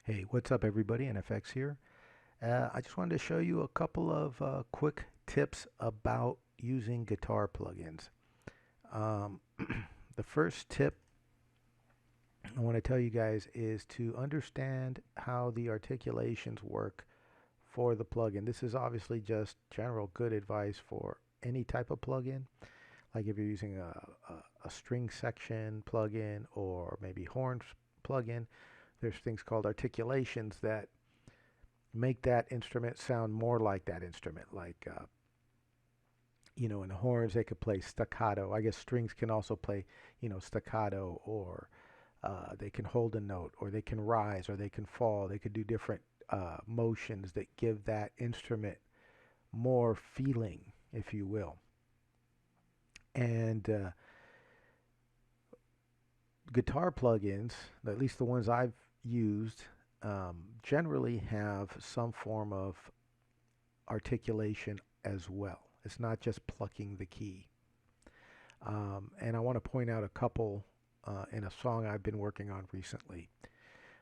Hey, what's up everybody? NFX here. I just wanted to show you a couple of quick tips about using guitar plugins. Um, the first tip I want to tell you guys is to understand how the articulations work for the plugin. This is obviously just general good advice for any type of plugin. Like if you're using a string section plugin or maybe horns plugin, there's things called articulations that make that instrument sound more like that instrument. Like, in the horns, they could play staccato. I guess strings can also play, staccato, or they can hold a note, or they can rise, or they can fall. They could do different motions that give that instrument more feeling, if you will. And guitar plugins, at least the ones I've used, generally have some form of articulation as well. It's not just plucking the key. And I want to point out a couple in a song I've been working on recently.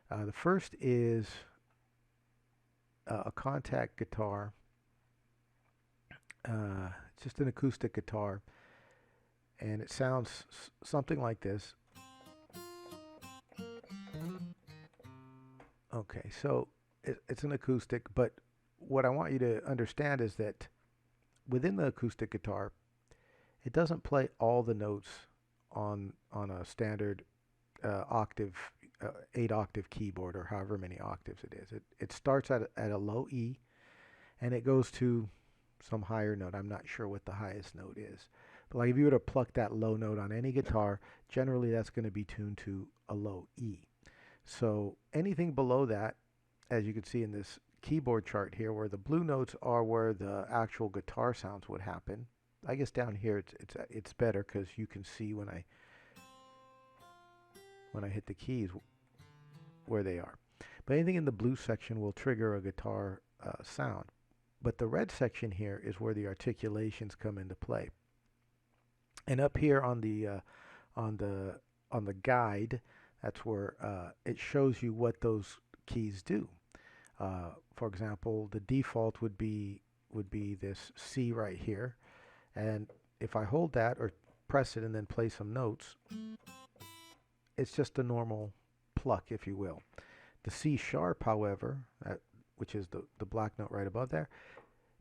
The first is a contact guitar. It's just an acoustic guitar, and it sounds something like this. Okay, so it's an acoustic, but what I want you to understand is that within the acoustic guitar, it doesn't play all the notes on a standard octave, 8 octave keyboard or however many octaves it is. It starts at a low E and it goes to some higher note. I'm not sure what the highest note is. But like if you were to pluck that low note on any guitar, generally that's going to be tuned to a low E. So anything below that, as you can see in this keyboard chart here, where the blue notes are where the actual guitar sounds would happen. I guess down here it's better because you can see when I hit the keys where they are. But anything in the blue section will trigger a guitar sound. But the red section here is where the articulations come into play. And up here on the guide, that's where it shows you what those keys do. For example, the default would be this C right here, and if I hold that or press it and then play some notes, it's just a normal pluck, if you will. The C sharp, however, which is the black note right above there,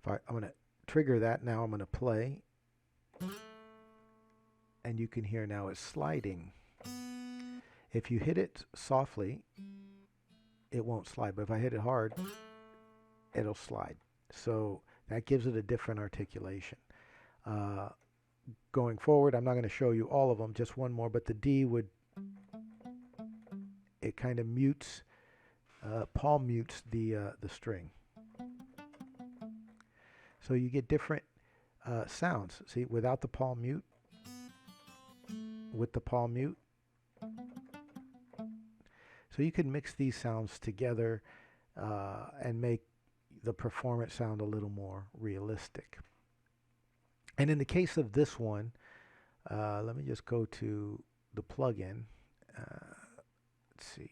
I'm going to trigger that now. I'm going to play, and you can hear now it's sliding. If you hit it softly, it won't slide, but if I hit it hard, it'll slide. So that gives it a different articulation. Going forward, I'm not going to show you all of them, just one more, but the D it kind of mutes, palm mutes the string. So you get different sounds. See, without the palm mute, with the palm mute. So you can mix these sounds together and make the performance sound a little more realistic. And in the case of this one, let me just go to the plugin. Let's see.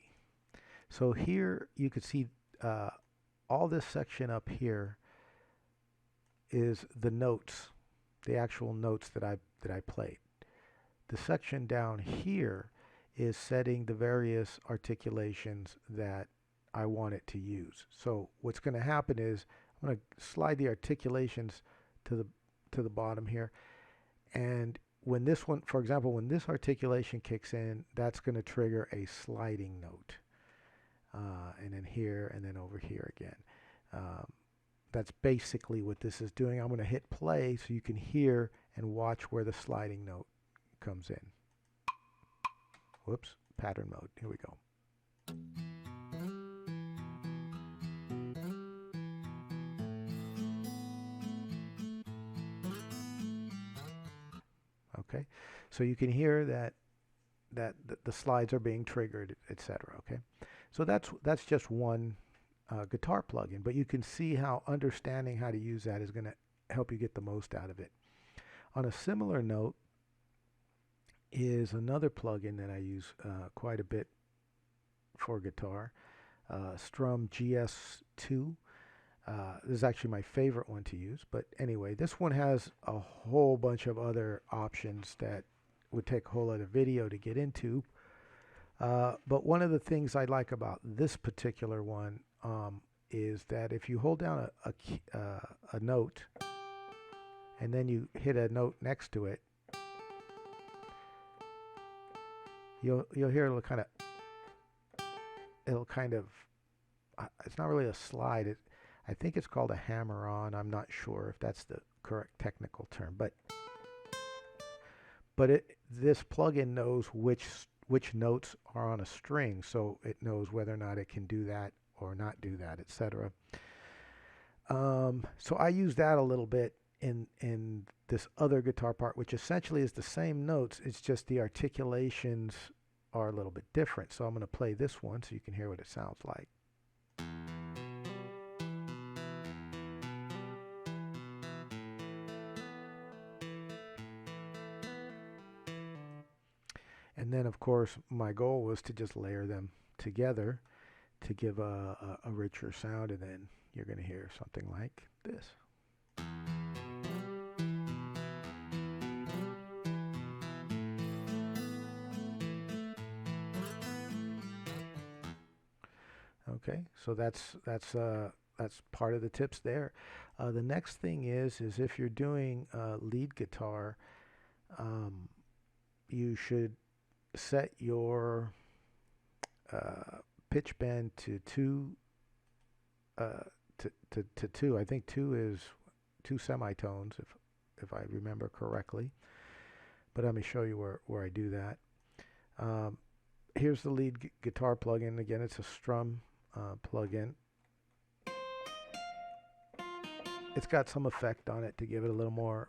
So here you can see all this section up here is the notes, the actual notes that I played. The section down here is setting the various articulations that I want it to use. So what's going to happen is I'm going to slide the articulations to the bottom here, and when this one, for example, when this articulation kicks in, that's going to trigger a sliding note, and then here and then over here again. That's basically what this is doing. I'm going to hit play so you can hear and watch where the sliding note comes in. Whoops, pattern mode. Here we go. Okay, so you can hear that the slides are being triggered, etc. Okay, so that's just one guitar plugin, but you can see how understanding how to use that is going to help you get the most out of it. On a similar note is another plugin that I use quite a bit for guitar. Strum GS2. This is actually my favorite one to use, but anyway, this one has a whole bunch of other options that would take a whole other video to get into. But one of the things I like about this particular one is that if you hold down a note and then you hit a note next to it, you'll hear it'll kind of it's not really a slide. I think it's called a hammer on. I'm not sure if that's the correct technical term, but this plugin knows which notes are on a string, so it knows whether or not it can do that or not do that, etc. So I use that a little bit in this other guitar part, which essentially is the same notes. It's just the articulations are a little bit different. So I'm going to play this one so you can hear what it sounds like. And then, of course, my goal was to just layer them together to give a richer sound, and then you're going to hear something like this. Okay, so that's part of the tips there. The next thing is if you're doing lead guitar, you should set your pitch bend to two. To two. I think two is two semitones, if I remember correctly. But let me show you where I do that. Here's the lead guitar plugin. Again, it's a Strum plugin. It's got some effect on it to give it a little more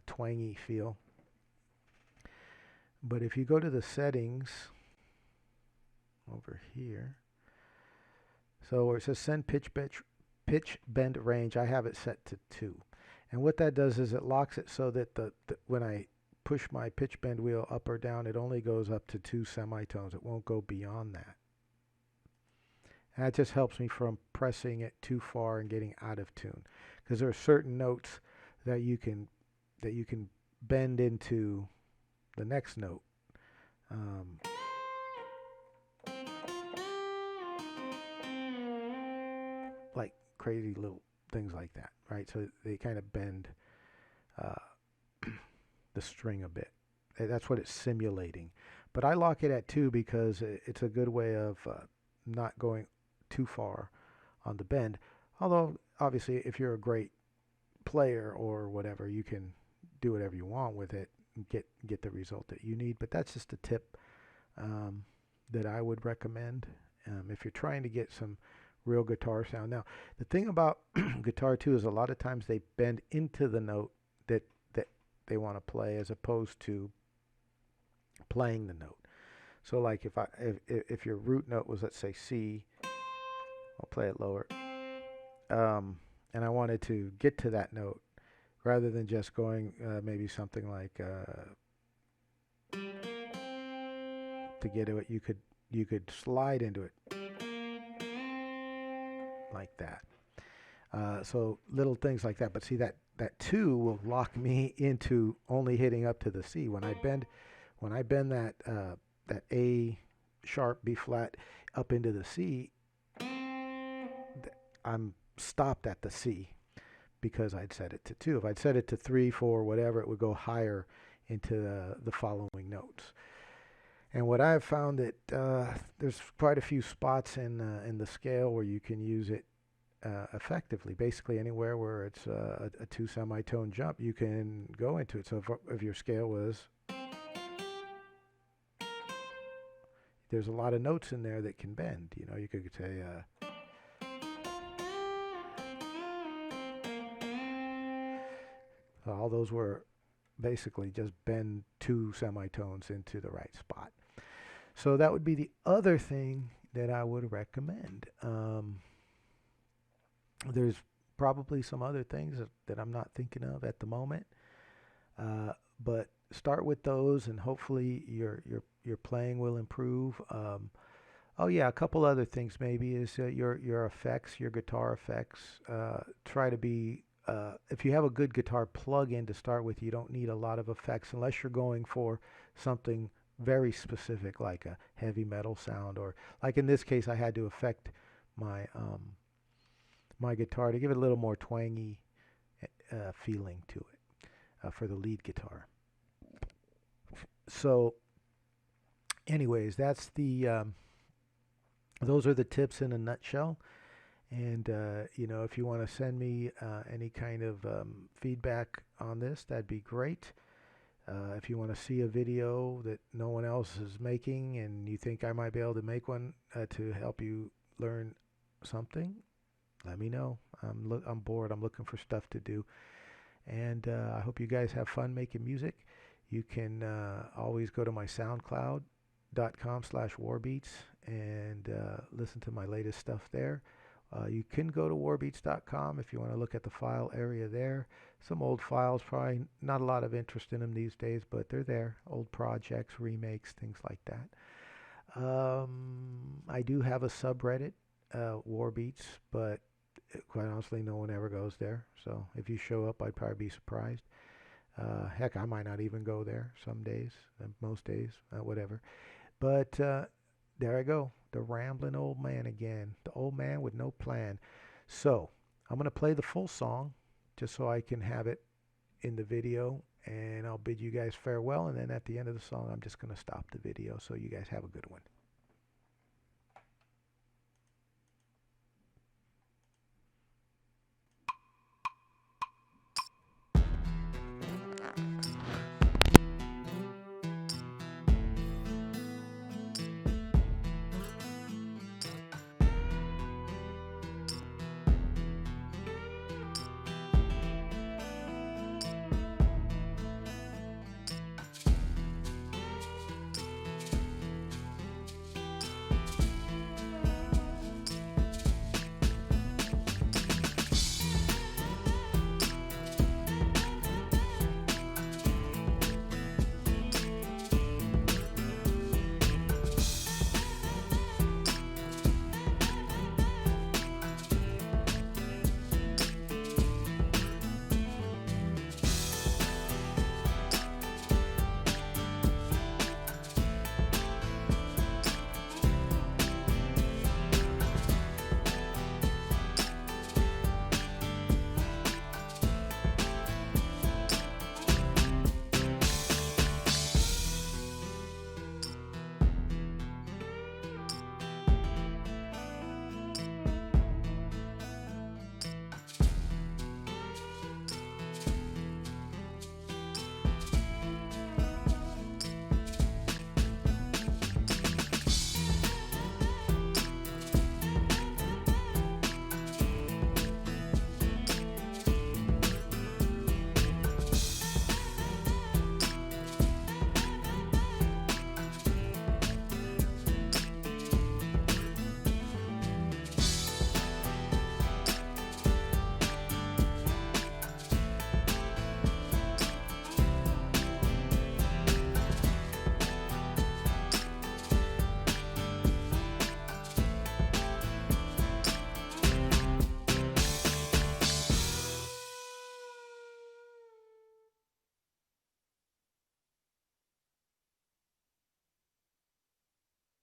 twangy feel. But if you go to the settings over here, so where it says send pitch bend range, I have it set to 2. And what that does is it locks it so that when I push my pitch bend wheel up or down, it only goes up to 2 semitones. It won't go beyond that. And that just helps me from pressing it too far and getting out of tune, because there are certain notes that you can bend into the next note. Like crazy little things like that, right? So they kind of bend the string a bit. That's what it's simulating. But I lock it at 2 because it's a good way of not going too far on the bend. Although, obviously, if you're a great player or whatever, you can do whatever you want with it and get the result that you need. But that's just a tip that I would recommend if you're trying to get some real guitar sound. Now, the thing about guitar too is a lot of times they bend into the note that they want to play, as opposed to playing the note. So like if your root note was, let's say, C, I'll play it lower, and I wanted to get to that note rather than just going maybe something like to get to it, you could slide into it like that. So little things like that. But see, that 2 will lock me into only hitting up to the C. When I bend that that A sharp, B flat up into the C, I'm stopped at the C because I'd set it to 2. If I'd set it to 3, 4, whatever, it would go higher into the following notes. And what I've found that there's quite a few spots in the scale where you can use it effectively. Basically anywhere where it's a 2 semitone jump, you can go into it. So if your scale was, there's a lot of notes in there that can bend. You know, you could say all those were basically just bend 2 semitones into the right spot. So that would be the other thing that I would recommend. There's probably some other things that I'm not thinking of at the moment, but start with those, and hopefully your playing will improve. Oh yeah, a couple other things maybe is your effects, your guitar effects. Try to be if you have a good guitar plug-in to start with, you don't need a lot of effects unless you're going for something very specific like a heavy metal sound, or like in this case I had to affect my my guitar to give it a little more twangy feeling to it for the lead guitar. So anyways, that's the those are the tips in a nutshell. And if you want to send me any kind of feedback on this, that'd be great. If you want to see a video that no one else is making and you think I might be able to make one to help you learn something, let me know. I'm bored. I'm looking for stuff to do. And I hope you guys have fun making music. You can always go to my soundcloud.com/warbeats and listen to my latest stuff there. You can go to warbeats.com if you want to look at the file area there. Some old files, probably not a lot of interest in them these days, but they're there. Old projects, remakes, things like that. I do have a subreddit, Warbeats, but quite honestly, no one ever goes there. So if you show up, I'd probably be surprised. Heck, I might not even go there some days, most days, whatever. But there I go, the rambling old man again, the old man with no plan. So I'm going to play the full song just so I can have it in the video, and I'll bid you guys farewell. And then at the end of the song, I'm just going to stop the video. So you guys have a good one.